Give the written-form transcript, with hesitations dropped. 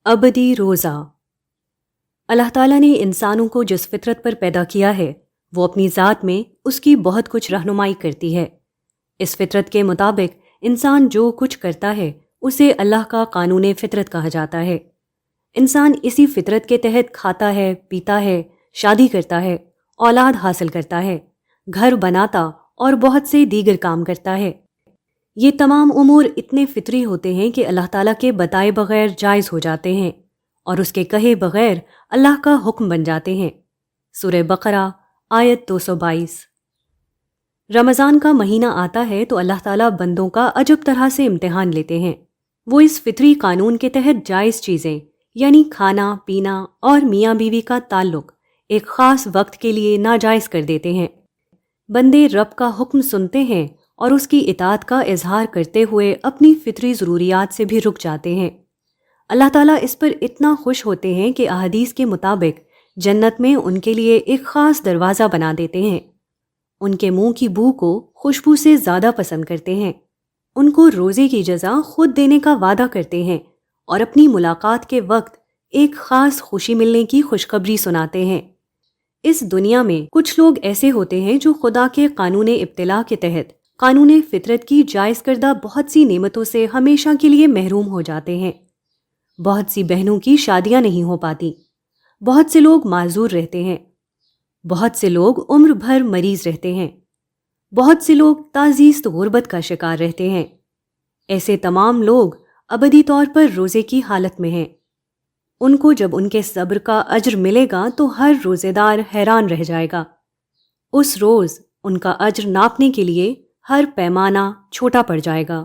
ابدی روزہ۔ اللہ تعالیٰ نے انسانوں کو جس فطرت پر پیدا کیا ہے وہ اپنی ذات میں اس کی بہت کچھ رہنمائی کرتی ہے۔ اس فطرت کے مطابق انسان جو کچھ کرتا ہے اسے اللہ کا قانون فطرت کہا جاتا ہے۔ انسان اسی فطرت کے تحت کھاتا ہے، پیتا ہے، شادی کرتا ہے، اولاد حاصل کرتا ہے، گھر بناتا اور بہت سے دیگر کام کرتا ہے۔ یہ تمام امور اتنے فطری ہوتے ہیں کہ اللہ تعالیٰ کے بتائے بغیر جائز ہو جاتے ہیں اور اس کے کہے بغیر اللہ کا حکم بن جاتے ہیں۔ سورہ بقرہ آیت 222۔ رمضان کا مہینہ آتا ہے تو اللہ تعالیٰ بندوں کا عجب طرح سے امتحان لیتے ہیں۔ وہ اس فطری قانون کے تحت جائز چیزیں یعنی کھانا، پینا اور میاں بیوی کا تعلق ایک خاص وقت کے لیے ناجائز کر دیتے ہیں۔ بندے رب کا حکم سنتے ہیں اور اس کی اطاعت کا اظہار کرتے ہوئے اپنی فطری ضروریات سے بھی رک جاتے ہیں۔ اللہ تعالیٰ اس پر اتنا خوش ہوتے ہیں کہ احادیث کے مطابق جنت میں ان کے لیے ایک خاص دروازہ بنا دیتے ہیں۔ ان کے منہ کی بو کو خوشبو سے زیادہ پسند کرتے ہیں۔ ان کو روزے کی جزا خود دینے کا وعدہ کرتے ہیں اور اپنی ملاقات کے وقت ایک خاص خوشی ملنے کی خوشخبری سناتے ہیں۔ اس دنیا میں کچھ لوگ ایسے ہوتے ہیں جو خدا کے قانون ابتلاء کے تحت قانون فطرت کی جائز کردہ بہت سی نعمتوں سے ہمیشہ کے لیے محروم ہو جاتے ہیں۔ بہت سی بہنوں کی شادیاں نہیں ہو پاتی، بہت سے لوگ معذور رہتے ہیں، بہت سے لوگ عمر بھر مریض رہتے ہیں، بہت سے لوگ تعزیست غربت کا شکار رہتے ہیں۔ ایسے تمام لوگ ابدی طور پر روزے کی حالت میں ہیں۔ ان کو جب ان کے صبر کا اجر ملے گا تو ہر روزے دار حیران رہ جائے گا۔ اس روز ان کا اجر ناپنے کے لیے ہر پیمانہ چھوٹا پڑ جائے گا۔